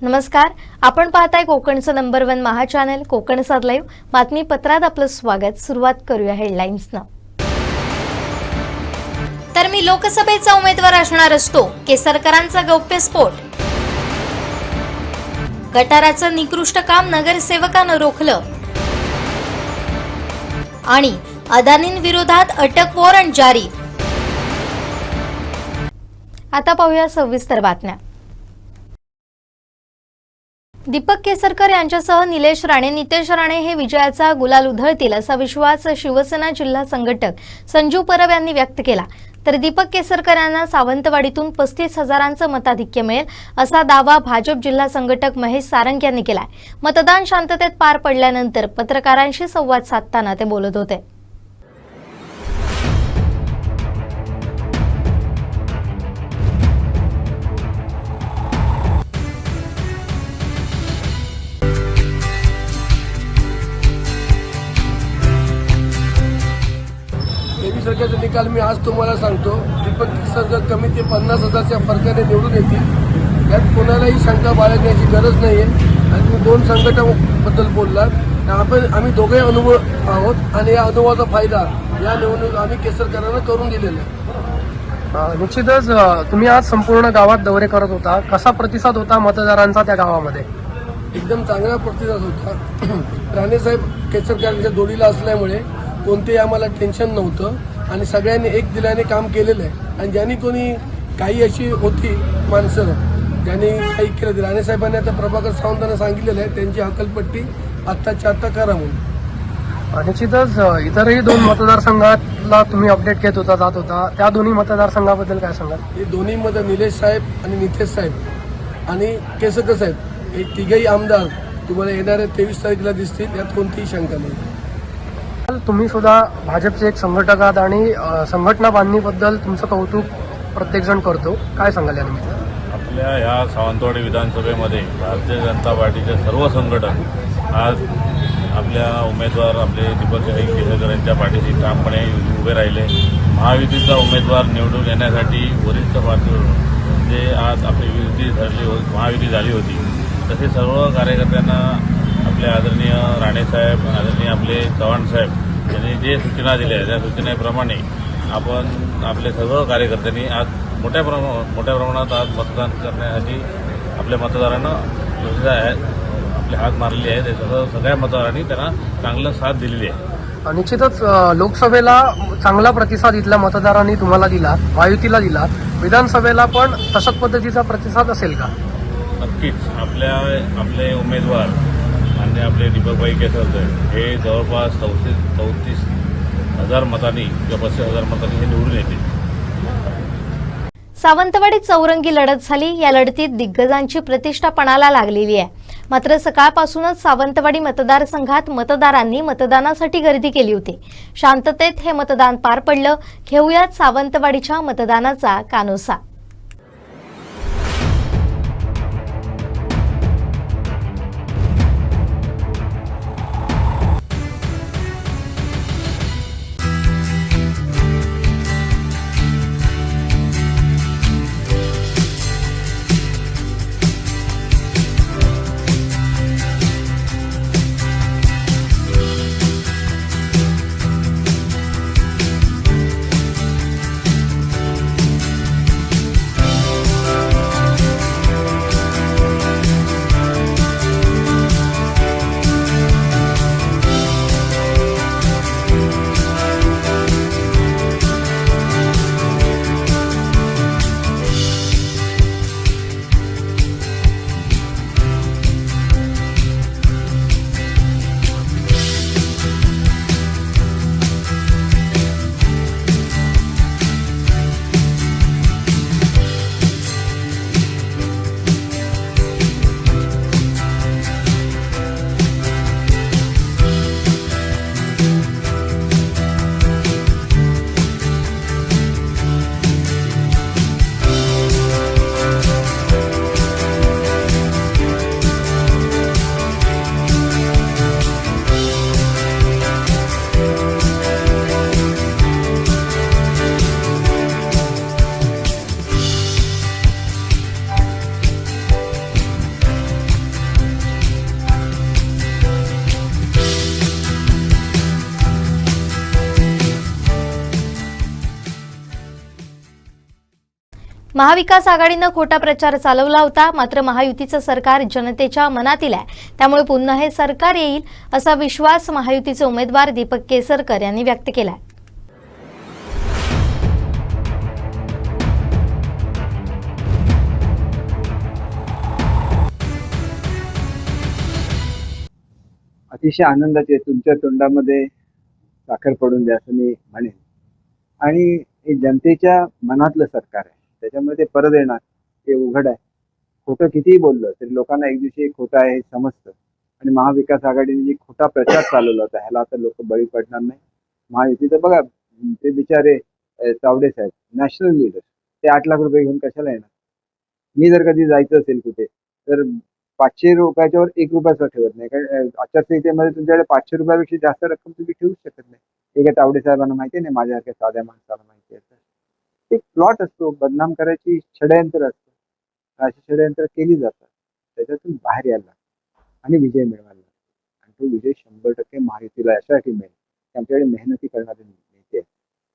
नमस्कार, आपण पाहताय कोकणचं नंबर 1 महा चॅनल कोकणसाद लाईव्ह बातमीपत्रात आपलं स्वागत। सुरुवात करूया हेडलाईन्सनं। तर मी लोकसभेचा उमेदवार असणार असतो, केसरकरांचा गौप्यस्फोट। गटाराचं निकृष्ट काम नगरसेवकानं रोखलं आणि अदानींविरोधात अटक वॉरंट जारी। आता पाहूया सविस्तर बातम्या। दीपक केसरकर यांच्यासह निलेश राणे, नितेश राणे हे विजयाचा गुलाल उधळतील असा विश्वास शिवसेना जिल्हा संघटक संजू परब यांनी व्यक्त केला। तर दीपक केसरकर यांना सावंतवाडीतून 35,000चं मताधिक्य मिळेल असा दावा भाजप जिल्हा संघटक महेश सारंग यांनी केलाय। मतदान शांततेत पार पडल्यानंतर पत्रकारांशी संवाद साधताना ते बोलत होते। सरकारचा निकाल मी आज तुम्हाला सांगतो। दीपक केसरकर कमी ते 50,000च्या फरकाने निवडून येतील, यात कोणालाही शंका बाळगण्याची गरज नाहीये। आणि तुम्ही दोन संघटनाबद्दल बोललात, आम्ही दोघे अनुभव आहोत आणि या अनुभवाचा फायदा या निवडणूक आम्ही केसरकरांना करून दिलेला आहे। निश्चितच तुम्ही आज संपूर्ण गावात दौरे करत होता, कसा प्रतिसाद होता मतदारांचा त्या गावामध्ये? एकदम चांगला प्रतिसाद होता। राणेसाहेब केसरकरांच्या जोडीला असल्यामुळे कोणतेही आम्हाला टेन्शन नव्हतं आणि सगळ्यांनी एक दिलाने काम केलेलं आहे। आणि ज्यांनी कोणी काही अशी होती माणसं ज्यांनी काही केलं, राणेसाहेबांनी आता प्रभाकर सावंतांना सांगितलेलं आहे त्यांची हकलपट्टी आत्ताच्या आत्ता करा म्हणून। निश्चितच इतरही दोन मतदारसंघातला तुम्ही अपडेट घेत होता, जात होता, त्या दोन्ही मतदारसंघाबद्दल काय सांगाल? हे दोन्ही मध्ये निलेश साहेब आणि नितेश साहेब आणि केसरकर साहेब हे तिघही आमदार तुम्हाला येणाऱ्या 23 तारखेला दिसतील, यात कोणतीही शंका नाही। तुम्ही सुद्धा भाजपचे एक संघटक आहात आणि संघटना बांधणीबद्दल तुमचं कौतुक प्रत्येकजण करतो, काय सांगाल या निमित्तानं? आपल्या ह्या सावंतवाडी विधानसभेमध्ये भारतीय जनता पार्टीचे सर्व संघटक आज आपल्या उमेदवार आपले दीपकभाई केसरकर यांच्या पाठीशी ठामपणे उभे राहिले। महायुतीचा उमेदवार निवडून येण्यासाठी वरिष्ठ पातळीवर म्हणजे आज आपली महायुती झाली होती, तसे सर्व कार्यकर्त्यांना आपले आदरणीय राणेसाहेब, आदरणीय आपले चव्हाणसाहेब यांनी जे सूचना दिल्या त्या सूचनेप्रमाणे आपण आपले सर्व कार्यकर्त्यांनी आज मोठ्या प्रमाणात आज मतदान करण्यासाठी आपल्या मतदारांना आपले हात मारलेले आहे। त्याच्यासह सगळ्या मतदारांनी त्यांना चांगलं साथ दिलेली आहे। निश्चितच लोकसभेला चांगला प्रतिसाद इथल्या मतदारांनी तुम्हाला दिला, महायुतीला दिला, विधानसभेला पण तशाच पद्धतीचा प्रतिसाद असेल का? नक्कीच आपले उमेदवार आणि आपले दीपकभाई केसरकर हे जवळपास 34,000 मतांनी किंवा 35,000 मतांनी हे निवडून येतील। सावंतवाडीत चौरंगी लढत झाली। या लढतीत दिग्गजांची प्रतिष्ठा पणाला लागलेली आहे। मात्र सकाळपासूनच सावंतवाडी मतदारसंघात मतदारांनी मतदानासाठी गर्दी केली होती। शांततेत हे मतदान पार पडलं। घेऊयात सावंतवाडीच्या मतदानाचा कानोसा। महाविकास आघाडीनं खोटा प्रचार चालवला होता, मात्र महायुतीचं सरकार जनतेच्या मनातील आहे, त्यामुळे पुन्हा हे सरकार येईल असा विश्वास महायुतीचे उमेदवार दीपक केसरकर यांनी व्यक्त केला आहे. अतिशय आनंदाचे तुमच्या तोंडामध्ये साखर पडून द्या असं मी म्हणेन. आणि हे जनतेच्या मनातलं सरकार आहे, त्याच्यामुळे ते परत येणार ते उघड आहे. खोटं कितीही बोललं तरी लोकांना एक दिवशी हे खोटं आहे हे समजतं. आणि महाविकास आघाडीने जी खोटा प्रचार चालवला होता ह्याला आता लोक बळी पडणार नाही. महायुतीचं बघा, ते बिचारे तावडे साहेब नॅशनल लीडर, ते 8 लाख रुपये घेऊन कशाला येणार. मी जर कधी जायचं असेल कुठे तर 500 रुपयाच्यावर 1 रुपयाचा ठेवत नाही, कारण आचारसंहितेमध्ये तुमच्याकडे 500 रुपयापेक्षा जास्त रक्कम तुम्ही ठेवू शकत नाही. हे काय तावडे साहेबांना माहिती नाही, माझ्यासारख्या साध्या माणसाला माहिती आहे. एक प्लॉट असतो, बदनाम करायची षडयंत्र असतं, अशी षडयंत्र केली जातात. त्याच्यातून बाहेर यायला लागतं आणि विजय मिळवायला लागतो. आणि तो विजय 100% महायुतीला यासाठी मिळेल की आमच्याकडे मेहनती करणारे नेते आहेत,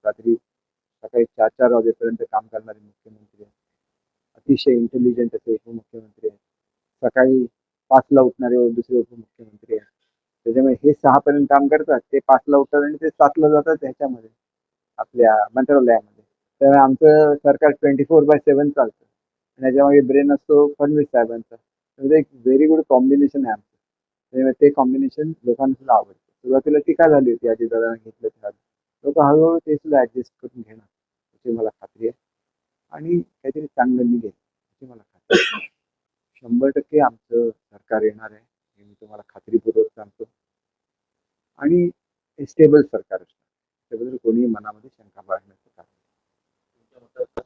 रात्री सकाळी 4-4 वाजेपर्यंत काम करणारे मुख्यमंत्री आहेत, अतिशय इंटेलिजंट असे उपमुख्यमंत्री आहेत, सकाळी 5ला उठणारे दुसरे उपमुख्यमंत्री आहेत. त्याच्यामुळे हे 6 पर्यंत काम करतात, ते 5ला उठतात आणि ते 7ला जातात ह्याच्यामध्ये आपल्या मंत्रालयामध्ये. त्यामुळे आमचं सरकार 24/7 चालतं आणि त्याच्यामागे ब्रेन असतो फडणवीस साहेबांचा. म्हणजे एक व्हेरी गुड कॉम्बिनेशन आहे आमचं. त्यामुळे ते कॉम्बिनेशन लोकांना सुद्धा आवडतं. सुरुवातीला टीका झाली होती अजितदादांना घेतलं तेव्हा, लोक हळूहळू ते सुद्धा ऍडजस्ट करून घेणार याची मला खात्री आहे आणि काहीतरी चांगलं निघेल याची मला खात्री आहे. 100% आमचं सरकार येणार आहे हे मी तुम्हाला खात्रीपूर्वक सांगतो. आणि हे स्टेबल सरकार असणार, त्याबद्दल कोणीही मनामध्ये शंका बाळगण्याचं कारण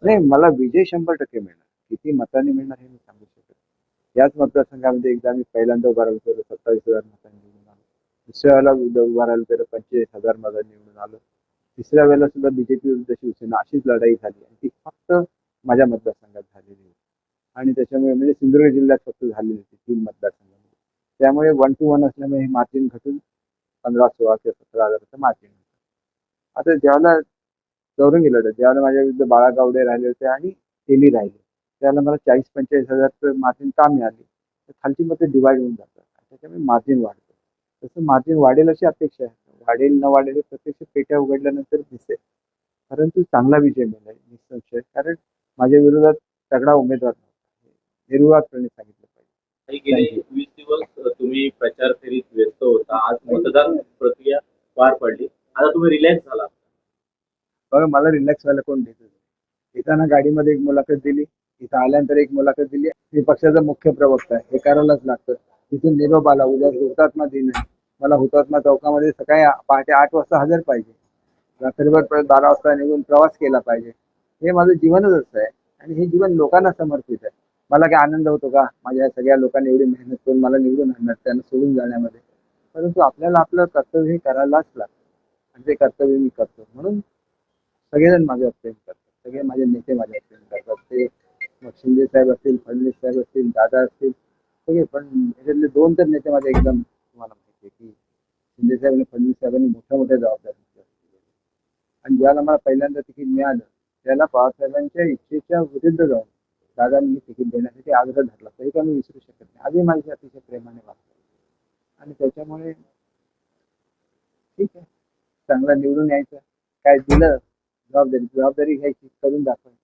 नाही. मला विजय 100% मिळणार. किती मतांनी मिळणार हे मी सांगू शकत. याच मतदारसंघामध्ये एकदा मी पहिल्यांदा उभा राहिलो तर 27,000 मतांनी निवडून आलो. दुसऱ्या वेळेला उभा राहिलो तर 45,000 मतांनी निवडून आलो. तिसऱ्या वेळेला सुद्धा बीजेपी विरुद्ध शिवसेना अशीच लढाई झाली आणि ती फक्त माझ्या मतदारसंघात झालेली होती. आणि त्याच्यामुळे म्हणजे सिंधुदुर्ग जिल्ह्यात फक्त झालेली होती 3 मतदारसंघामध्ये. त्यामुळे 1 to 1 असल्यामुळे हे मार्जिन घटून 15, 16 किंवा 17,000चं मार्जिन होतं. आता ज्यावेळेला चौरंगी लढत, ज्यावेळेला माझ्या विरुद्ध बाळा गावडे राहिले होते आणि तेली राहिले, त्यावेळेला मला 40-45,000चं मार्जिन का मिळाली, तर खालची मतं डिवाइड होऊन जातात, त्याच्यामुळे मार्जिन वाढतं. तसं मार्जिन वाढेल अशी अपेक्षा आहे. वाढेल न वाढेल हे प्रत्यक्ष पेट्या उघडल्यानंतर दिसेल. परंतु चांगला विजय मिळाला निसंशय, कारण माझ्या विरोधात तगडा उमेदवार नव्हता. निर्विवादपणे सांगितलं पाहिजे. गेले 20 दिवस तुम्ही प्रचार फेरीत व्यस्त होता. आज मतदान प्रक्रिया पार पडली, आता तुम्ही रिलॅक्स झाला. बघा, मला रिलॅक्स व्हायला कोण देत. येताना गाडीमध्ये एक मुलाखत दिली, इथं आल्यानंतर एक मुलाखत दिली. मी पक्षाचा मुख्य प्रवक्ता आहे, हे करायलाच लागतं. तिथून निरोप आला, उद्या हुतात्मा दिन आहे, मला हुतात्मा चौकामध्ये सकाळी पहाटे 8 वाजता हजर पाहिजे, रात्रीभर परत 12 वाजता निघून प्रवास केला पाहिजे. हे माझं जीवनच असं आहे आणि हे जीवन लोकांना समर्पित आहे. मला काय आनंद होतो का माझ्या सगळ्या लोकांनी एवढी मेहनत करून मला निवडून आणणार, त्यांना सोडून जाण्यामध्ये. परंतु आपल्याला आपलं कर्तव्य हे करायलाच लागतं आणि ते कर्तव्य मी करतो. म्हणून सगळेजण माझ्यावर प्रेम करतात, सगळे माझे नेते माझ्यावर प्रेम करतात. ते मग शिंदे साहेब असतील, फडणवीस साहेब असतील, दादा असतील, सगळे. पण याच्यातले 2 तर नेते माझे एकदम तुम्हाला माहिती आहे की शिंदे साहेब आणि फडणवीस साहेबांनी मोठ्या जबाबदारी आणि ज्याला मला पहिल्यांदा तिकीट मिळालं त्याला पवारसाहेबांच्या इच्छेच्या विरुद्ध जाऊन दादांनी तिकीट देण्यासाठी आग्रह धरला, तरी का मी विसरू शकत नाही. आधी माझी अतिशय प्रेमाने वागतात आणि त्याच्यामुळे ठीक आहे, चांगला निवडून यायचं. काय दिलं जबाबदारी घ्यायची, करून दाखवायची.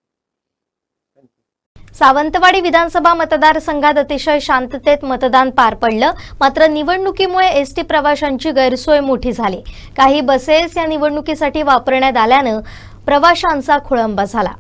सावंतवाडी विधानसभा मतदारसंघात अतिशय शांततेत मतदान पार पडलं, मात्र निवडणुकीमुळे एसटी प्रवाशांची गैरसोय मोठी झाली. काही बसेस या निवडणुकीसाठी वापरण्यात आल्यानं प्रवाशांचा खोळंबा झाला.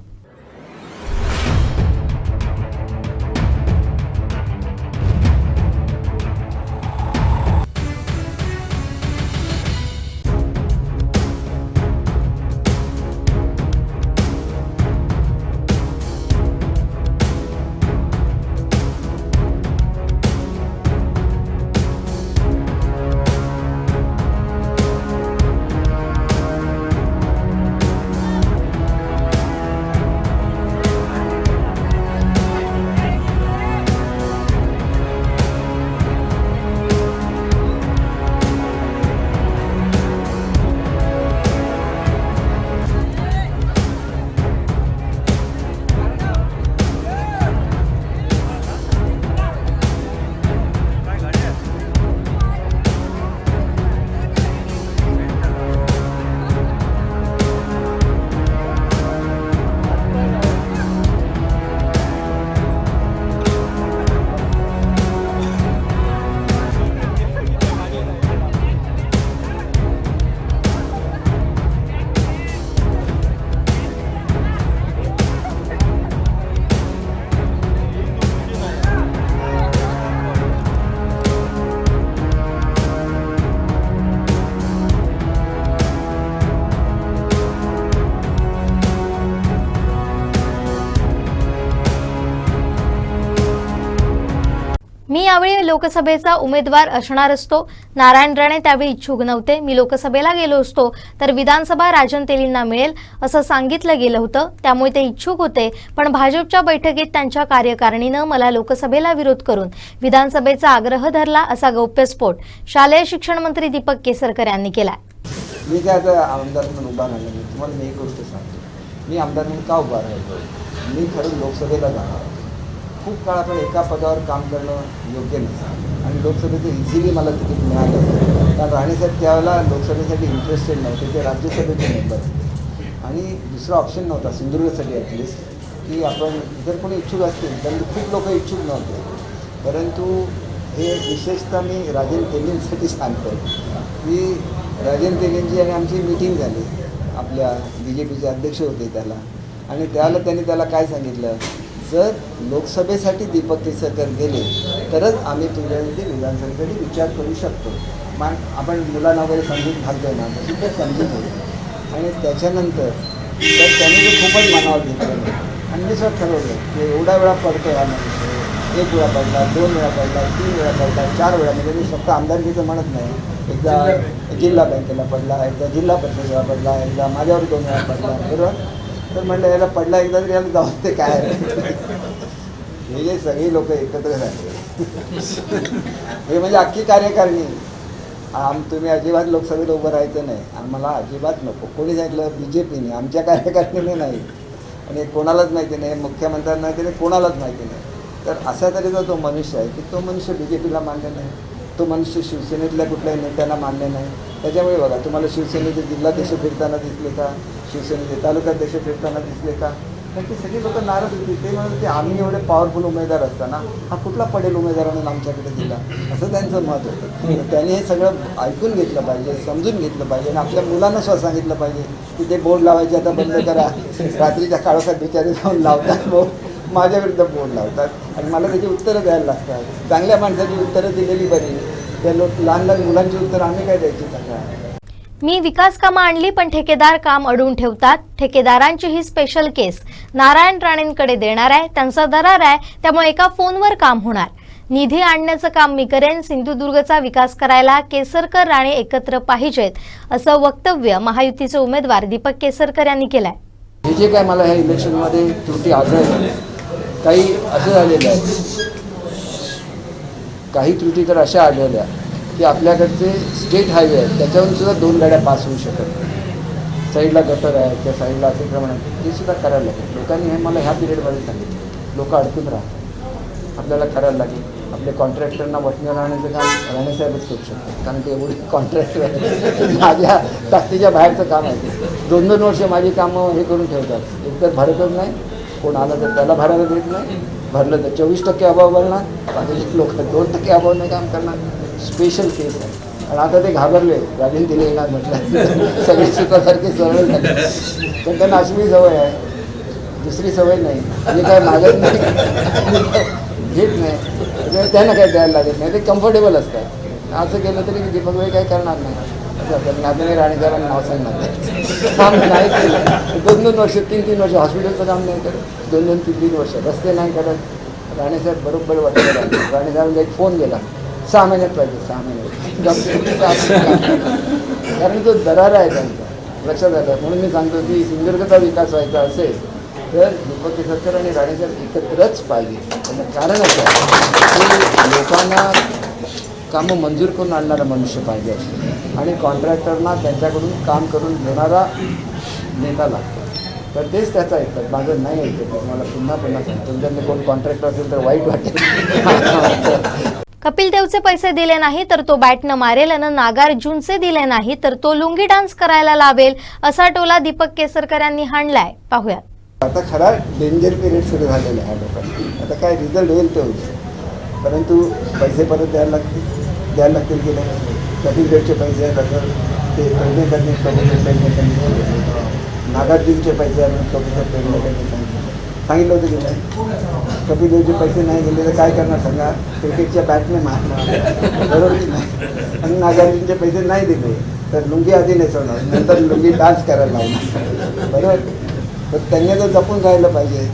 मी यावेळी लोकसभेचा उमेदवार असणार असतो. नारायण राणे त्यावेळी इच्छुक नव्हते. मी लोकसभेला गेलो असतो तर विधानसभा राजन तेलींना मिळेल असं सांगितलं गेलं होतं. त्यामुळे ते इच्छुक होते, पण भाजपच्या बैठकीत त्यांच्या कार्यकारिणीनं मला लोकसभेला विरोध करून विधानसभेचा आग्रह धरला, असा गौप्यस्फोट शालेय शिक्षण मंत्री दीपक केसरकर यांनी केला. मी काय आता आमदार म्हणून उभा राहिलो नाही. तुम्हाला मी एक गोष्ट सांगतो, मी आमदार म्हणून का उभा राहिलो, मी खरं लोकसभेला जाणार. खूप काळ आपण एका पदावर काम करणं योग्य नसतं आणि लोकसभेचं इझिली मला तिकीट मिळालं. कारण राणेसाहेब त्यावेळेला लोकसभेसाठी इंटरेस्टेड नव्हते, ते राज्यसभेचे मेंबर आणि दुसरा ऑप्शन नव्हता सिंधुदुर्गसाठी ॲटलिस्ट, की आपण जर कोणी इच्छुक असतील, पण खूप लोक इच्छुक नव्हते. परंतु हे विशेषतः मी राजन तेलींसाठी सांगतो की राजन तेलींची आणि आमची मीटिंग झाली, आपल्या BJPचे अध्यक्ष होते त्याला, आणि त्यांनी त्याला काय सांगितलं, जर लोकसभेसाठी दीपक केसरकर गेले तरच आम्ही तुमच्यासाठी विधानसभेसाठी विचार करू शकतो. मग आपण मुलांना वगैरे समजून घालतोय ना, तशी ते समजून होतं. आणि त्याच्यानंतर तर त्यांनी ते खूपच मनावर घेतलं आणि मी सर ठरवलं की एवढा वेळा पडतो हा मनुष्य, 1 वेळा पडला, 2 वेळा पडला, 3 वेळा पडला, 4 वेळा, म्हणजे मी फक्त आमदारकीचं म्हणत नाही, एकदा जिल्हा बँकेला पडला, एकदा जिल्हा परिषदेला पडला, एकदा माझ्यावर 2 वेळा पडला, बरोबर. तर म्हटलं याला पडला एकदा तरी याला जाऊन ते काय हे जे सगळी लोक एकत्र झाले हे म्हणजे अख्खी कार्यकारिणी. तुम्ही अजिबात लोकसभेला उभं राहायचं नाही, आम्हाला अजिबात नको. कोणी सांगितलं, BJPने, आमच्या कार्यकारिणीने नाही, आणि कोणालाच माहिती नाही, मुख्यमंत्र्यांना माहिती नाही, कोणालाच माहिती नाही. तर अशा तऱ्हेचा तो मनुष्य आहे की तो मनुष्य BJPला मान्य नाही, तो मनुष्य शिवसेनेतल्या कुठल्याही नेत्यांना मान्य नाही. त्याच्यामुळे बघा, तुम्हाला शिवसेनेचे जिल्हाध्यक्ष फिरताना दिसले का, शिवसेनेचे तालुकाध्यक्ष फिरताना दिसले का, तर ते सगळे लोक नाराज होते. ते म्हणत होते आम्ही एवढे पॉवरफुल उमेदवार असताना हा कुठला पडेल उमेदवार म्हणून आमच्याकडे दिला, असं त्यांचं मत होतं. त्यांनी हे सगळं ऐकून घेतलं पाहिजे, समजून घेतलं पाहिजे आणि आपल्या मुलांना स्वतः सांगितलं पाहिजे की ते बोर्ड लावायचे आता बंद करा. रात्रीच्या काळोखात बिचारे जाऊन लावतात बोर्ड, माझ्या विरुद्ध बोर्ड लावतात आणि मला त्याची उत्तरं द्यायला लागतात. चांगल्या माणसाची उत्तरं दिलेली बरी, त्या लहान लहान मुलांची उत्तरं आम्ही काय द्यायची सांगा. मी विकास कामं आणली पण ठेकेदार काम अडवून ठेवतात. ठेकेदारांची ही स्पेशल केस नारायण राणेंकडे देणार आहे. त्यांचा दरार आहे, त्यामुळे एका फोनवर काम होणार. निधी आणण्याचं काम मी करेन. सिंधुदुर्गचा विकास करायला केसरकर राणे एकत्र पाहिजेत, असं वक्तव्य महायुतीचे उमेदवार दीपक केसरकर यांनी केलंय. हे जे काय मला ह्या इलेक्शनमध्ये त्रुटी आढळल्या, काही असं झालेलं आहे, काही त्रुटी तर अशा आढळल्या की आपल्याकडचे स्टेट हायवे आहेत त्याच्यावरून सुद्धा 2 गाड्या पास होऊ शकत नाही. साईडला गटर आहे, त्या साईडला अतिक्रमण आहे, ते सुद्धा करायला लागेल. लोकांनी हे मला ह्या पिरियडमध्ये सांगितलं, लोक अडकून राहतात, आपल्याला करायला लागेल. आपले कॉन्ट्रॅक्टरना वटणं राहण्याचं काम राणेसाहेबच करू शकतात, कारण ते एवढे कॉन्ट्रॅक्टर माझ्या ताकदीच्या बाहेरचं काम आहे. 2-2 वर्ष माझी कामं हे करून ठेवतात, एकतर भरतच नाही, कोण आलं तर त्याला भरायला देत नाही, भरलं तर 24% अभाव भरणार, बाकीचे लोक 2% अभावने काम करणार. स्पेशल केस आहे आणि आता ते घाबरले, राजन तेली येणार म्हटलं, सगळे सुतासारखे सरळ झाले. पण त्यांना अशी सवय आहे, दुसरी सवय नाही, आणि काय मागत नाही, घेत नाही, त्यांना काय द्यायला लागत नाही, ते कम्फर्टेबल असतात. असं केलं तरी दीपक भाई काय करणार नाही, नात्याने राणेकरांना नाव सांगणार काम नाही केलं. 2-2 वर्ष 3-3 वर्ष हॉस्पिटलचं काम नाही करत, 2-2, 3-3 वर्ष रस्ते नाही करत. राणेसाहेब बरोबर वाटलं, राणेसाहेबांना एक फोन गेला, 6 महिन्यात पाहिजे, 6 महिन्यात, कारण तो दरार आहे त्यांचा, लक्षात आलं. म्हणून मी सांगतो की सिंधुदुर्गचा विकास व्हायचा असेल तर दीपक केसरकर आणि राणेसाहेब एकत्रच पाहिजे. त्याचं कारण असं आहे की लोकांना कामं मंजूर करून आणणारा मनुष्य पाहिजे असतो आणि कॉन्ट्रॅक्टरना त्यांच्याकडून काम करून घेणारा नेता लागतो. तर तेच त्याचं ऐकतात, माझं नाही ऐकत. तुम्हाला पुन्हा सांगतो, तुमच्याकडे कोण कॉन्ट्रॅक्टर असेल तर वाईट वाटेल. कपिल देवचे पैसे दिले नाही तर तो बॅटनं मारेल आणि नागार्जुनचे दिले नाही तर तो लुंगी डान्स करायला लावेल, असा टोला दीपक केसरकर यांनी हाणलाय. पाहूयात. आता खरा डेंजर पिरियड सुरू झालेला आहे लोकांना. आता काय रिझल्ट होईल ते होईल, परंतु पैसे परत द्यायला लागतील की नाही. कपिल देवचे पैसे असं ते पेडणेकरनी नागार्जुनचे पैसे आणि प्रोफेसर पेडणेकरनी सांगितलं होतं की नाही. कपिल देवचे पैसे नाही गेले तर काय करणार सांगा, क्रिकेटच्या बॅटने मारणार, बरोबर की नाही. आणि नागार्जुनचे पैसे नाही दिले तर लुंगी आधी नेसवणार, नंतर लुंगी डान्स करायला लावणार, बरोबर. तर त्यांनी तर जपून राहिलं पाहिजे.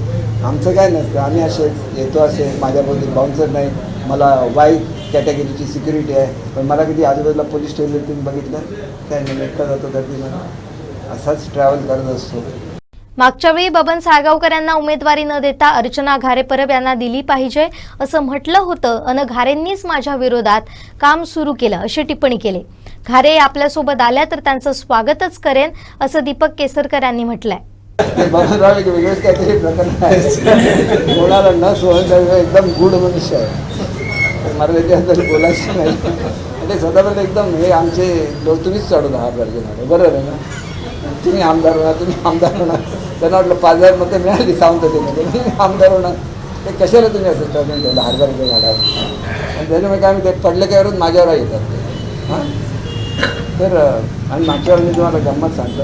आमचं काय नसतं, आम्ही असेच येतो, असे माझ्याबरोबर बाउन्सर नाही, मला वाय कॅटेगरीची सिक्युरिटी आहे, पण मला कधी आजूबाजूला पोलीस स्टेशन तुम्ही बघितलं काय नाही, एकटा जातो गर्दीमध्ये, असाच ट्रॅव्हल करत असतो. मागच्या वेळी बबन साळगावकर यांना उमेदवारी न देता अर्चना घारे परब यांना दिली पाहिजे असं म्हटलं होतं अन घारेंनीच माझ्या विरोधात काम सुरू केलं अशी टिप्पणी केली. घारे आपल्यासोबत आल्या तर त्यांचं स्वागतच करेन असं दीपक केसरकर यांनी म्हटलंय. ते बबनराव एक वेगळेच काहीतरी प्रकरण आहे, कोणाला न सोडलं, एकदम गुड मनुष्य आहे, मला त्याच्याबद्दल बोलायचं नाही. ते स्वतःबद्दल एकदम हे आमचे लोक तुम्हीच चढून आहात अर्जुनाला, बरोबर आहे ना, तुम्ही आमदार होणार, तुम्ही आमदार होणार. त्यांना वाटलं 5,000 मतं मिळाली सावंत तुम्ही आमदार होणार, ते कशाला तुम्ही असं चढून ठेवलं 1,000 रुपये घालावं. आणि त्याच्यामुळे काय ते पडले त्यावरून माझ्यावर येतात. हां तर आणि मागच्या वेळी मी तुम्हाला गंमत सांगतो,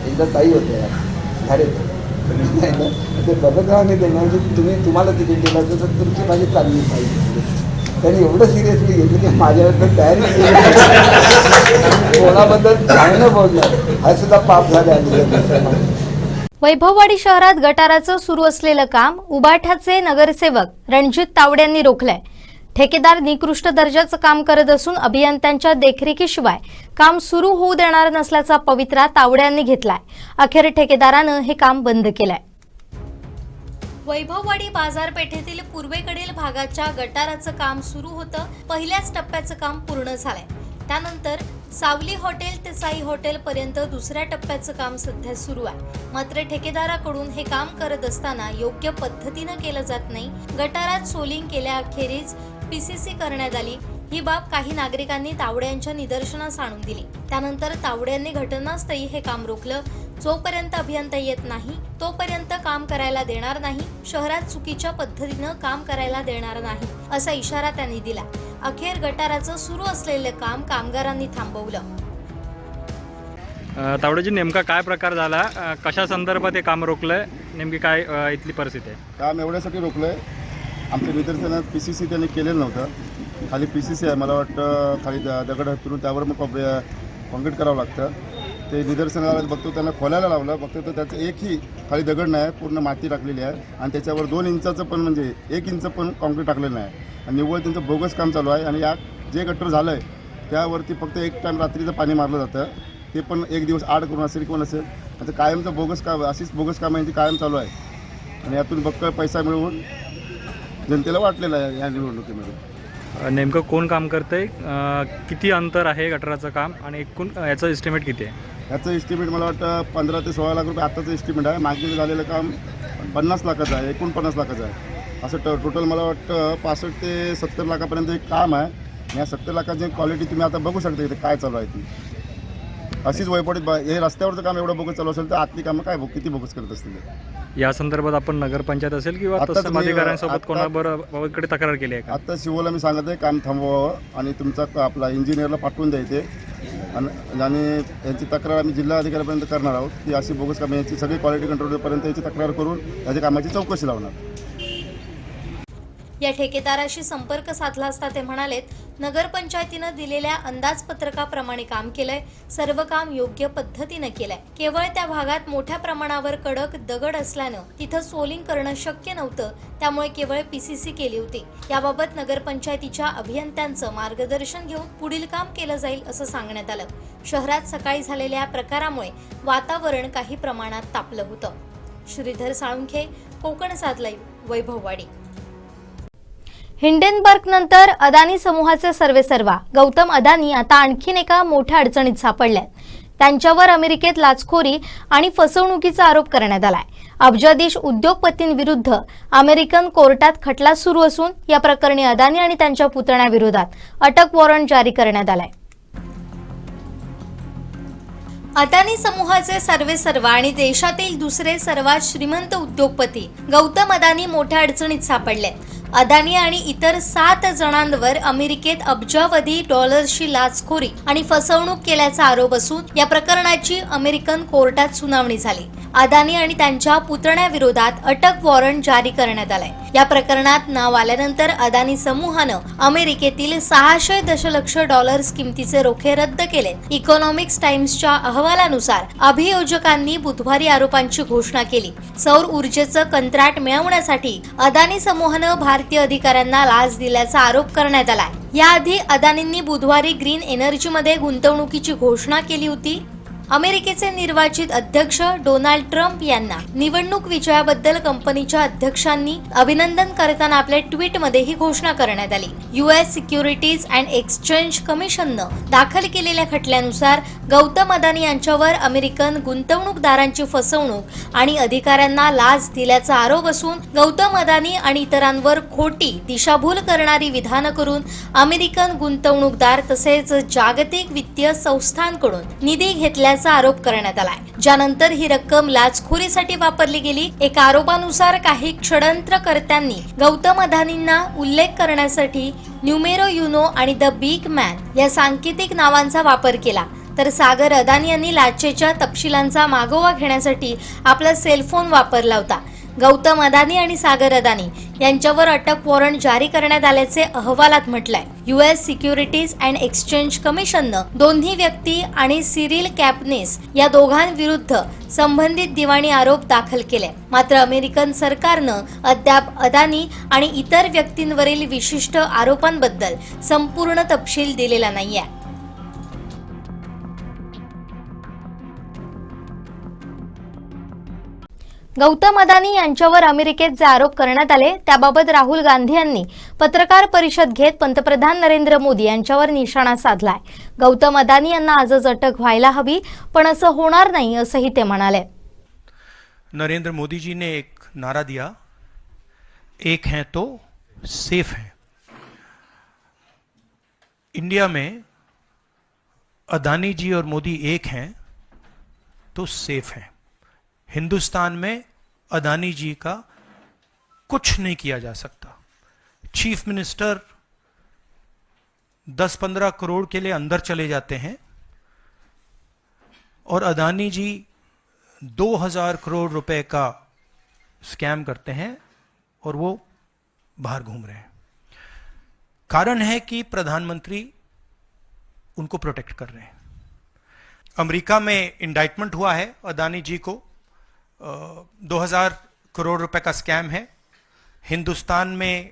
एकदा ताई होते घारे नाही ना, ते बबनरावने देण्याऐवजी तुम्हाला तिकीट दिलं तर तुमची माझी चांगली पाहिजे. त्यांनी एवढं सिरियसली घेतलं की माझ्याबद्दल तयारी कोणाबद्दल चांगलं बोललं हा सुद्धा पाप झाला. वैभववाडी शहरात गटाराचं सुरू असलेलं काम उबाठाचे नगरसेवक रणजित तावडे यांनी रोखलंय. ठेकेदार निकृष्ट दर्जाचं काम करत असून अभियंत्यांच्या देखरेखीशिवाय काम सुरू होऊ देणार नसल्याचा पवित्रा तावडे यांनी घेतलाय. अखेर ठेकेदारानं हे काम बंद केलंय. वैभववाडी बाजारपेठेतील पूर्वेकडील भागाच्या गटाराचं काम सुरू होतं. पहिल्याच टप्प्याचं काम पूर्ण झालंय. त्यानंतर सावली हॉटेल ते साई हॉटेल पर्यंत दुसऱ्या टप्प्याचं काम सध्या सुरू आहे. मात्र ठेकेदाराकडून हे काम करत असताना योग्य पद्धतीनं केलं जात नाही. गटारात सोलिंग केल्याअखेरीज पीसीसी करण्यात आली. ही बाब काही नागरिकांनी तावडे यांच्या निदर्शनास आणून दिली. त्यानंतर तावडे यांनी घटनास्थळी हे काम रोखलं. जोपर्यंत अभियंता येत नाही तोपर्यंत काम करायला देणार नाही, शहरात चुकीच्या पद्धतीनं काम करायला देणार नाही असा इशारा त्यांनी दिला. अखेर गटाराचं सुरू असलेलं काम कामगारांनी थांबवलं. तावडेजी, नेमका काय प्रकार झाला, कशा संदर्भात हे काम रोखलंय, नेमकी काय इथली परिस्थिती आहे? काम एवढ्यासाठी रोखलंय, आमच्या निदर्शनात पीसीसी त्यांनी केलेलं नव्हतं. खाली पीसीसी आहे, मला वाटतं खाली दगड फिरून त्यावर मग कॉन्क्रीट करावं लागतं. ते निदर्शनाला बघतो त्यांना खोलायला लावलं, बघतो तर त्याचं एकही खाली दगड नाही, पूर्ण माती टाकलेली आहे आणि त्याच्यावर 2 इंचाचं पण म्हणजे 1 इंच पण कॉन्क्रीट टाकलेलं नाही आणि निव्वळ त्यांचं बोगस काम चालू आहे. आणि या जे गटर झालं आहे त्यावरती फक्त एक टाईम रात्रीचं पाणी मारलं जातं, ते पण एक दिवस आड करून असेल किंवा नसेल. आता कायमचं बोगस काम, अशीच बोगस कामं यांची कायम चालू आहे आणि यातून बक्कळ पैसा मिळवून जनतेला वाटलेला आहे या निवडणुकीमध्ये. नेमकं कोण काम करतंय, किती अंतर आहे गटाराचं काम आणि एकूण याचं एस्टिमेट किती आहे? याचं एस्टिमेट मला वाटतं 15 ते 16 लाख रुपये आत्ताचं एस्टिमेट आहे. मागे झालेलं काम 50 लाखाचं आहे, एकूण 50 लाखाचं आहे. असं टोटल मला वाटतं 65 ते 70 लाखापर्यंत एक काम आहे. आणि या 70 लाखाची क्वालिटी तुम्ही आता बघू शकता इथे काय चालू आहे ती. अशीच वैपडीत हे रस्त्यावरचं काम एवढं बोगस चालू असेल तर आतली कामं काय किती बोगस करत असतील. या संदर्भात आपण नगरपंचायत असेल किंवा तसं अधिकाऱ्यांसोबत कोणाबरोबर तक्रार केली आहे का? आता शिवोला मी सांगत आहे काम थांबवावं आणि तुमचा आपला इंजिनियरला पाठवून द्यायचे आणि यांची तक्रार आम्ही जिल्हाधिकाऱ्यापर्यंत करणार आहोत की अशी बोगस कामं यांची सगळी क्वालिटी कंट्रोलपर्यंत याची तक्रार करून याच्या कामाची चौकशी लावणार. या ठेकेदाराशी संपर्क साधला असता ते म्हणालेत, नगरपंचायतीनं दिलेल्या अंदाजपत्रकाप्रमाणे काम केलंय, सर्व काम योग्य पद्धतीनं केलंय. केवळ त्या भागात मोठ्या प्रमाणावर कडक दगड असल्यानं तिथं सोलिंग करणं शक्य नव्हतं, त्यामुळे केवळ पीसीसी केली होती. याबाबत नगरपंचायतीच्या अभियंत्यांचं मार्गदर्शन घेऊन पुढील काम केलं जाईल असं सांगण्यात आलं. शहरात सकाळी झालेल्या प्रकारामुळे वातावरण काही प्रमाणात तापलं होतं. श्रीधर साळुंखे, कोकण 7 लाईव्ह, वैभववाडी. हिंडेनबर्ग नंतर अदानी समूहाचे सर्वेसर्वा गौतम अदानी आता आणखीन एका मोठ्या अडचणीत सापडल्यात. त्यांच्यावर अमेरिकेत लाचखोरी आणि फसवणुकीचा आरोप करण्यात आलाय. अब्जाधीश उद्योगपतींविरुद्ध अमेरिकन कोर्टात खटला सुरू असून या प्रकरणी अदानी आणि त्यांच्या पुतण्याविरोधात अटक वॉरंट जारी करण्यात आलाय. अदानी समूहाचे सर्वेसर्वा आणि देशातील दुसरे सर्वात श्रीमंत उद्योगपती गौतम अदानी मोठ्या अडचणीत सापडले. अदानी आणि इतर 7 जणांवर अमेरिकेत अब्जावधी डॉलर्सची लाचखोरी आणि फसवणूक केल्याचा आरोप असून या प्रकरणाची अमेरिकन कोर्टात सुनावणी झाली. अदानी आणि त्यांच्या पुतण्याविरोधात अटक वॉरंट जारी करण्यात आलाय। या प्रकरणात नाव आल्यानंतर अदानी समूहानं अमेरिकेतील 600 दशलक्ष डॉलर्स किमतीचे रोखे रद्द केले। इकॉनॉमिक्स टाइम्सच्या अहवालानुसार अभियोजकांनी बुधवारी आरोपांची घोषणा केली। सौर ऊर्जेचं कंत्राट मिळवण्यासाठी अदानी समूहानं भारतीय अधिकाऱ्यांना लाच दिल्याचा आरोप करण्यात आलाय। याआधी अदानींनी बुधवारी ग्रीन एनर्जीमध्ये गुंतवणुकीची घोषणा केली होती। अमेरिकेचे निर्वाचित अध्यक्ष डोनाल्ड ट्रम्प यांना निवडणूक विजयाबद्दल कंपनीच्या अध्यक्षांनी अभिनंदन करताना आपल्या ट्विटमध्ये ही घोषणा करण्यात आली। US सिक्युरिटीज अँड एक्सचेंज कमिशननं दाखल केलेल्या खटल्यानुसार गौतम अदानी यांच्यावर अमेरिकन गुंतवणूकदारांची फसवणूक आणि अधिकाऱ्यांना लाच दिल्याचा आरोप असून गौतम अदानी आणि इतरांवर खोटी दिशाभूल करणारी विधानं करून अमेरिकन गुंतवणूकदार तसेच जागतिक वित्तीय संस्थांकडून निधी घेतल्याचा आरोप करण्यात आलाय, ज्यानंतर ही रक्कम लाचखोरीसाठी वापरली गेली। एका आरोपानुसार काही षडयंत्रकर्त्यांनी गौतम अदानींना उल्लेख करण्यासाठी न्यूमेरो युनो आणि द बिग मॅन या सांकेतिक नावांचा वापर केला, तर सागर अदानी यांनी लाचेच्या तपशिलांचा मागोवा घेण्यासाठी आपला सेलफोन वापरला होता। गौतम अदानी आणि सागर अदानी यांच्यावर अटक वॉरंट जारी करण्यात आल्याचे अहवालात म्हटलंय। US सिक्युरिटीज अँड एक्सचेंज कमिशननं दोन्ही व्यक्ती आणि सिरिल कॅपनेस या दोघांविरुद्ध संबंधित दिवाणी आरोप दाखल केले। मात्र अमेरिकन सरकारनं अद्याप अदानी आणि इतर व्यक्तींवरील विशिष्ट आरोपांबद्दल संपूर्ण तपशील दिलेला नाहीये। गौतम अदानी यांच्यावर अमेरिकेत जे आरोप करण्यात आले त्याबाबत राहुल गांधी यांनी पत्रकार परिषद घेत पंतप्रधान नरेंद्र मोदी यांच्यावर निशाणा साधलाय। गौतम अदानी यांना आजच अटक व्हायला हवी, पण असं होणार नाही असंही ते म्हणाले। नरेंद्र मोदी जी ने एक नारा दिया, एक हैं तो सेफ हैं। इंडिया में अदानी जी और मोदी एक हैं तो सेफ हैं। हिंदुस्तान में अदानी जी का कुछ नहीं किया जा सकता। चीफ मिनिस्टर 10-15 करोड़ के लिए अंदर चले जाते हैं और अदानी जी 2000 करोड़ रुपए का स्कैम करते हैं और वो बाहर घूम रहे हैं। कारण है कि प्रधानमंत्री उनको प्रोटेक्ट कर रहे हैं। अमेरिका में इंडाइटमेंट हुआ है अदानी जी को, 2000 करोड़ रुपए का स्कैम है। हिंदुस्तान में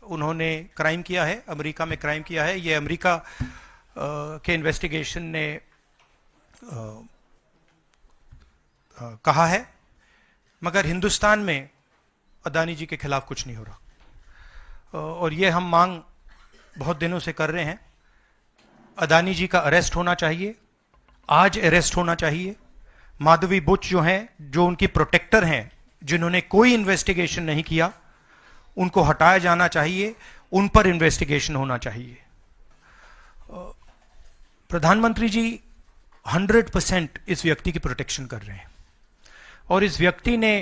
उन्होंने क्राइम किया है, अमेरिका में क्राइम किया है। ये अमेरिका के इन्वेस्टिगेशन ने कहा है, मगर हिंदुस्तान में अदानी जी के खिलाफ कुछ नहीं हो रहा। और ये हम मांग बहुत दिनों से कर रहे हैं। अदानी जी का अरेस्ट होना चाहिए, आज अरेस्ट होना चाहिए। माधवी बुच जो हैं, जो उनकी प्रोटेक्टर हैं, जिन्होंने कोई इन्वेस्टिगेशन नहीं किया, उनको हटाया जाना चाहिए, उन पर इन्वेस्टिगेशन होना चाहिए। प्रधानमंत्री जी 100% इस व्यक्ति की प्रोटेक्शन कर रहे हैं और इस व्यक्ति ने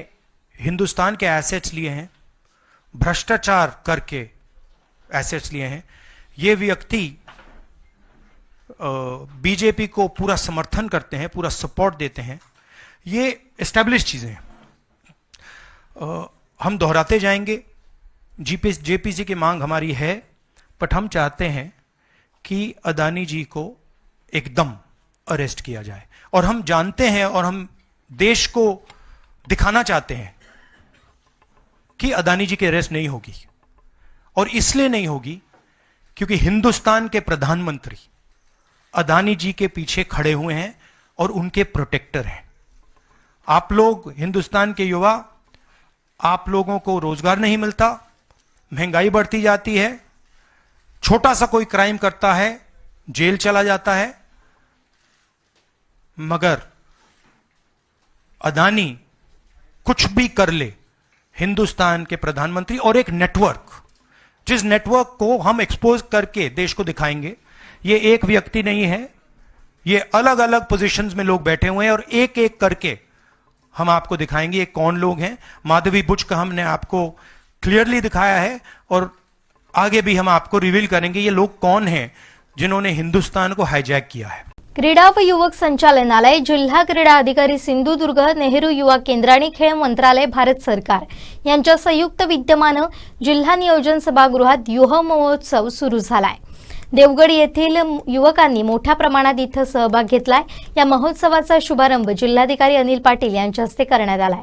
हिंदुस्तान के एसेट्स लिए हैं, भ्रष्टाचार करके एसेट्स लिए हैं। ये व्यक्ति बीजेपी को पूरा समर्थन करते हैं, पूरा सपोर्ट देते हैं। ये एस्टैब्लिश चीजें हैं, हम दोहराते जाएंगे। जेपीसी की मांग हमारी है, बट हम चाहते हैं कि अदानी जी को एकदम अरेस्ट किया जाए। और हम जानते हैं और हम देश को दिखाना चाहते हैं कि अदानी जी की अरेस्ट नहीं होगी, और इसलिए नहीं होगी क्योंकि हिंदुस्तान के प्रधानमंत्री अदानी जी के पीछे खड़े हुए हैं और उनके प्रोटेक्टर हैं। आप लोग हिंदुस्तान के युवा, आप लोगों को रोजगार नहीं मिलता, महंगाई बढ़ती जाती है, छोटा सा कोई क्राइम करता है जेल चला जाता है, मगर अदानी कुछ भी कर ले, हिंदुस्तान के प्रधानमंत्री और एक नेटवर्क, जिस नेटवर्क को हम एक्सपोज करके देश को दिखाएंगे। ये एक व्यक्ति नहीं है, ये अलग अलग पोजीशंस में लोग बैठे हुए हैं और एक एक करके हम आपको दिखाएंगे ये कौन लोग हैं। माधवी बुच का हमने आपको क्लियरली दिखाया है और आगे भी हम आपको रिवील करेंगे ये लोग कौन हैं जिन्होंने हिंदुस्तान को हाईजैक किया है। क्रीडा व युवक संचालनालय, जिल्हा क्रीडा अधिकारी सिंधुदुर्ग, नेहरू युवा केंद्र आणि खेळ मंत्रालय भारत सरकार यांच्या संयुक्त विद्यमानं जिल्हा नियोजन सभागृहात युवा महोत्सव सुरू झालाय. देवगड येथील युवकांनी मोठ्या प्रमाणात इथं सहभाग घेतलाय. या महोत्सवाचा शुभारंभ जिल्हाधिकारी अनिल पाटील यांच्या हस्ते करण्यात आलाय.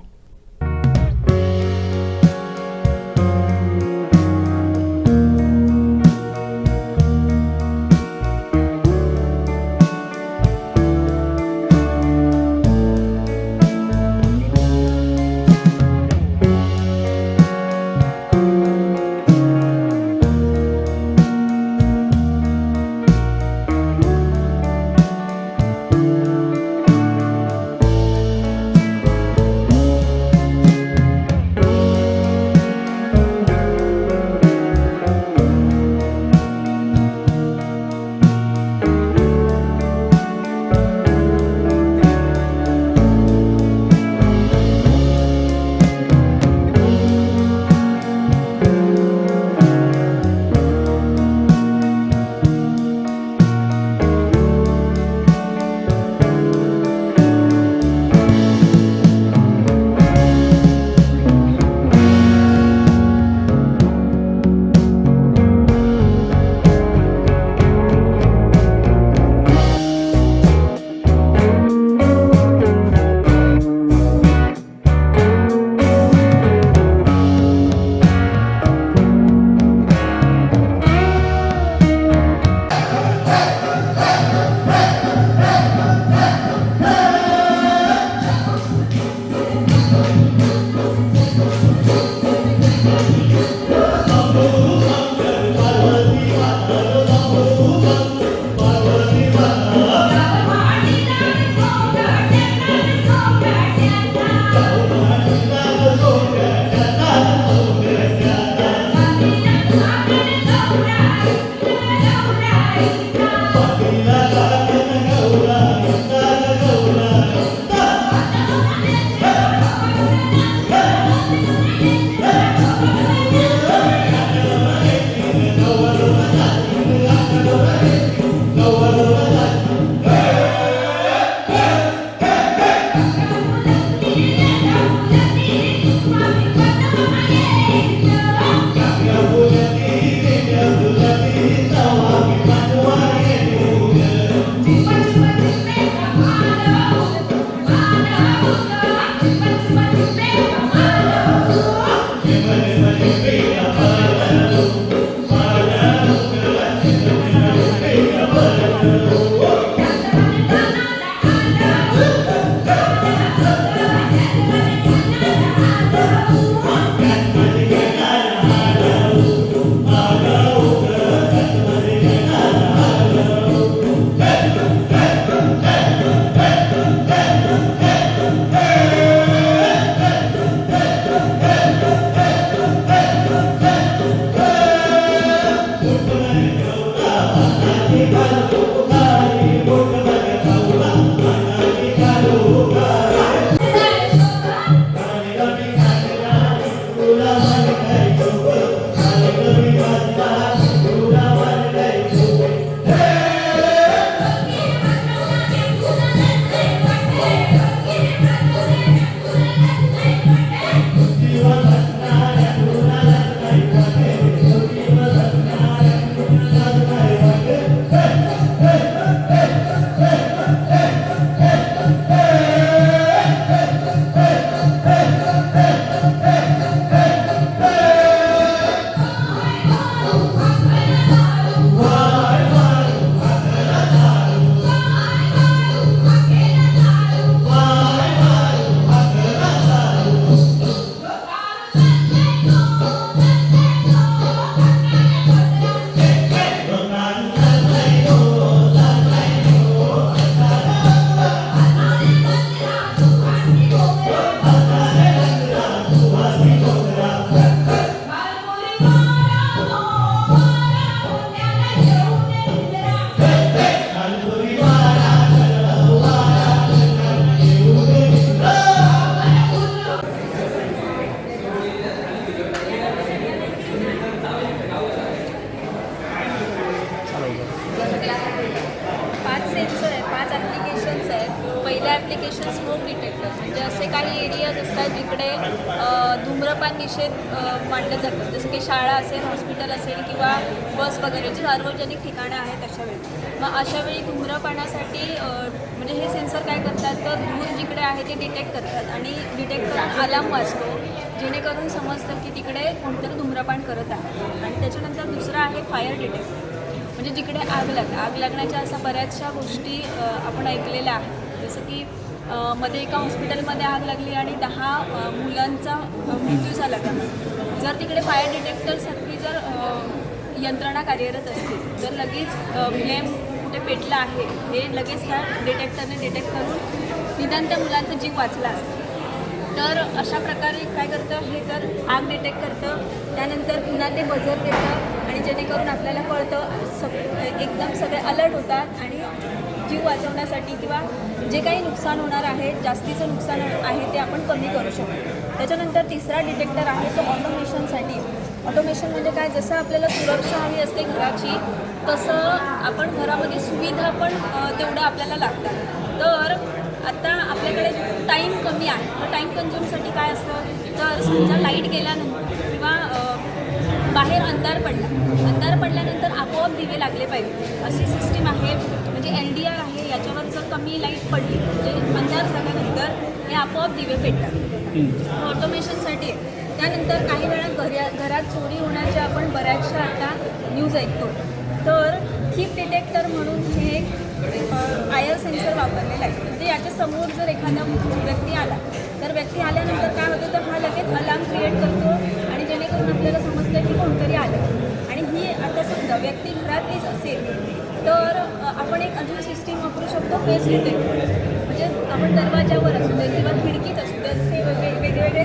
निषेध मांडलं जातं, जसं की शाळा असेल, हॉस्पिटल असेल किंवा बस वगैरे जी सार्वजनिक ठिकाणं आहेत अशा वेळी. मग अशा वेळी धूम्रपानासाठी म्हणजे हे सेन्सर काय करतात तर धूर जिकडे आहे ते डिटेक्ट करतात आणि डिटेक्ट करून अलार्म वाजतो, जेणेकरून समजतं की तिकडे कोणतरी धूम्रपान करत आहे. आणि त्याच्यानंतर दुसरं आहे फायर डिटेक्ट, म्हणजे जिकडे आग लागण्याच्या अशा बऱ्याचशा गोष्टी आपण ऐकलेल्या आहेत. जसं की मध्ये एका हॉस्पिटलमध्ये आग लागली आणि 10 मुलांचा मृत्यू झाला. जर तिकडे फायर डिटेक्टरसाठी जर यंत्रणा कार्यरत असतील तर लगेच फ्लेम कुठे पेटला आहे हे लगेच त्या डिटेक्टरने डिटेक्ट करून निदान त्या मुलांचा जीव वाचला असतो. तर अशा प्रकारे काय करतं हे तर आग डिटेक्ट करतं, त्यानंतर पुन्हा ते बझर देतं आणि जेणेकरून आपल्याला कळतं एकदम सगळे अलर्ट होतात आणि जीव वाचवण्यासाठी किंवा जे काही नुकसान होणार आहे, जास्तीचं नुकसान आहे ते आपण कमी करू शकतो. त्याच्यानंतर तिसरा डिटेक्टर आहे तो ऑटोमेशनसाठी. ऑटोमेशन म्हणजे काय, जसं आपल्याला सुरक्षा हवी असते घराची तसं आपण घरामध्ये सुविधा पण तेवढं आपल्याला लागतात. तर आता आपल्याकडे टाईम कमी आहे, तर टाईम कन्झ्युमसाठी काय असतं तर समजा लाईट गेल्यानंतर किंवा बाहेर अंधार पडल्यानंतर आपोआप दिवे लागले पाहिजे अशी सिस्टीम आहे. म्हणजे LDR आहे, याच्यावर जर कमी लाईट पडली म्हणजे अंधार झाल्यानंतर हे आपोआप दिवे पेटतात. ऑटोमेशनसाठी आहे. त्यानंतर काही वेळा घरात चोरी होण्याच्या आपण बऱ्याचशा आता न्यूज ऐकतो. तर थिप डिटेक्टर म्हणून हे एक आयर सेन्सर वापरलेला आहे. म्हणजे याच्या समोर जर एखादा व्यक्ती आला तर व्यक्ती आल्यानंतर काय होतं तर हा लगेच अलार्म क्रिएट करतो आणि जेणेकरून आपल्याला समजतं की कोणतरी आलं. आणि ही आता समजा व्यक्ती घरातलीच असेल तर आपण एक अजून सिस्टीम वापरू शकतो फेस डिटेक्ट. म्हणजे आपण दरवाजावर असू दे किंवा खिडकीत असू दे असे वेगवेगळे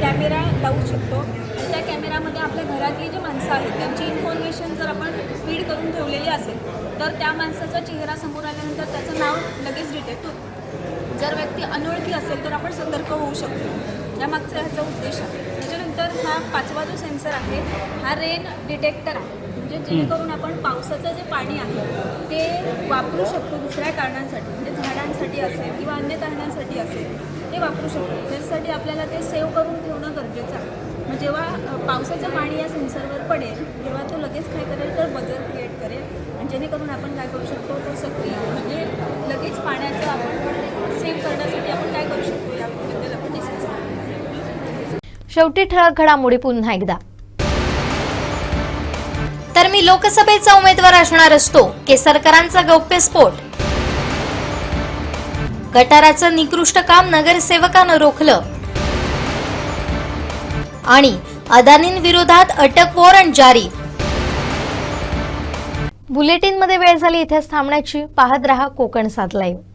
कॅमेरा लावू शकतो आणि त्या कॅमेरामध्ये आपल्या घरातली जी माणसं आहेत त्यांची इन्फॉर्मेशन जर आपण स्पीड करून ठेवलेली असेल तर त्या माणसाचा चेहरा समोर आल्यानंतर त्याचं नाव लगेच डिटेक्ट होतं. जर व्यक्ती अनोळखी असेल तर आपण सतर्क होऊ शकतो. यामागचा ह्याचा उद्देश आहे. त्याच्यानंतर हा 5वा जो सेन्सर आहे हा रेन डिटेक्टर आहे. म्हणजे जेणेकरून आपण पावसाचं जे पाणी आहे ते वापरू शकतो दुसऱ्या कारणांसाठी, म्हणजे झाडांसाठी असेल किंवा अन्य कारणांसाठी असेल ते वापरू शकतो. त्याच्यासाठी आपल्याला ते सेव्ह करून ठेवणं गरजेचं आहे. मग जेव्हा पावसाचं पाणी या सेन्सरवर पडेल तेव्हा तो लगेच काय करेल तर बजर क्रिएट करेल आणि जेणेकरून आपण काय करू शकतो तो सक्रिय म्हणजे लगेच पाण्याचं आपण सेव्ह करण्यासाठी आपण काय करू शकतो याबद्दल आपण डिस्कस करू. शेवटी ठळक घडामोडी पुन्हा एकदा. तर मी लोकसभेचा उमेदवार असणार असतो, केसरकरांचा गौप्यस्फोट. गटाराचं निकृष्ट काम नगरसेवकानं रोखलं आणि अदानींविरोधात अटक वॉरंट जारी. बुलेटिनमध्ये वेळ झाली इथेच थांबण्याची. पाहत रहा कोकण 7 लाईव्ह.